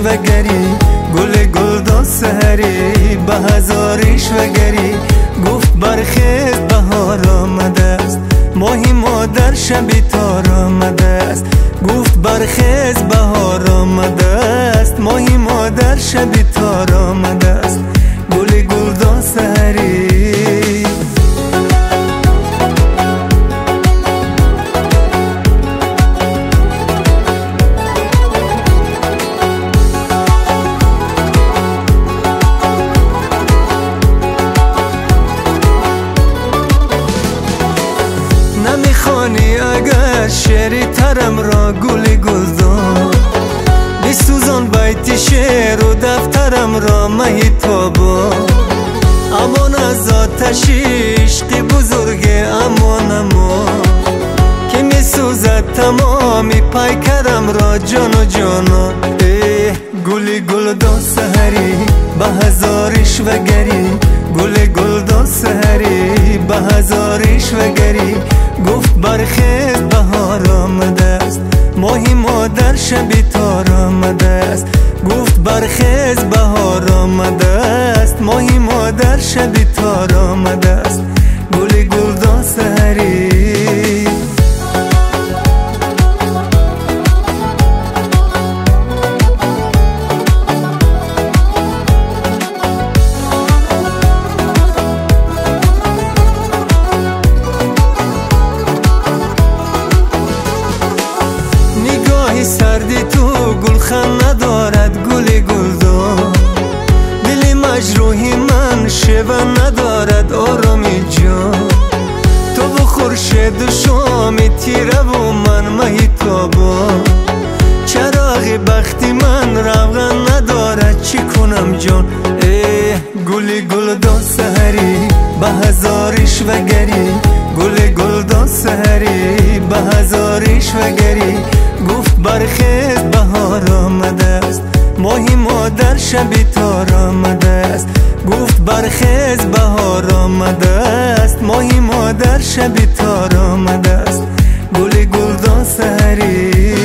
رشوهگری گل گلدان سحری به هزار رشوهگری گفت برخیز بهار آمده است ماهی مادر شبی تار آمده است گفت برخیز بهار آمده است ماهی مادر شبی تار آمده است گل گلدان سحری نمیخوانی اگر شعری ترم را گل گلدان بسوزان بیت شعر و دفترم را مهیتابا امان از آتش عشق بزرگ امان اما که میسوزد تمامی پیکرم را جان و جانان گل گلدان سحری به هزار رشوهگری گل گلدان سحری به هزار رشوهگری گفت برخیز بهار آمده است ماهی مادر شبی تار آمده است گفت برخیز بهار آمده است ماهی مادر شبی تار آمده است گل گلدان سحری سردی تو گلخن ندارد گل گلدان دل مجروحی من شبه ندارد آرامی جان تو و خورشید و شام تیره و من مهیتابا چراغ بختی من روغن ندارد چی کنم جان گل گلدان سحری به هزار رشوهگری گل گلدان سحری به هزار رشوهگری گفت برخیز بهار آمده است ماهی مادر شبی تار آمده است گفت برخیز بهار آمده است ماهی مادر شبی تار آمده است گل گلدان سحری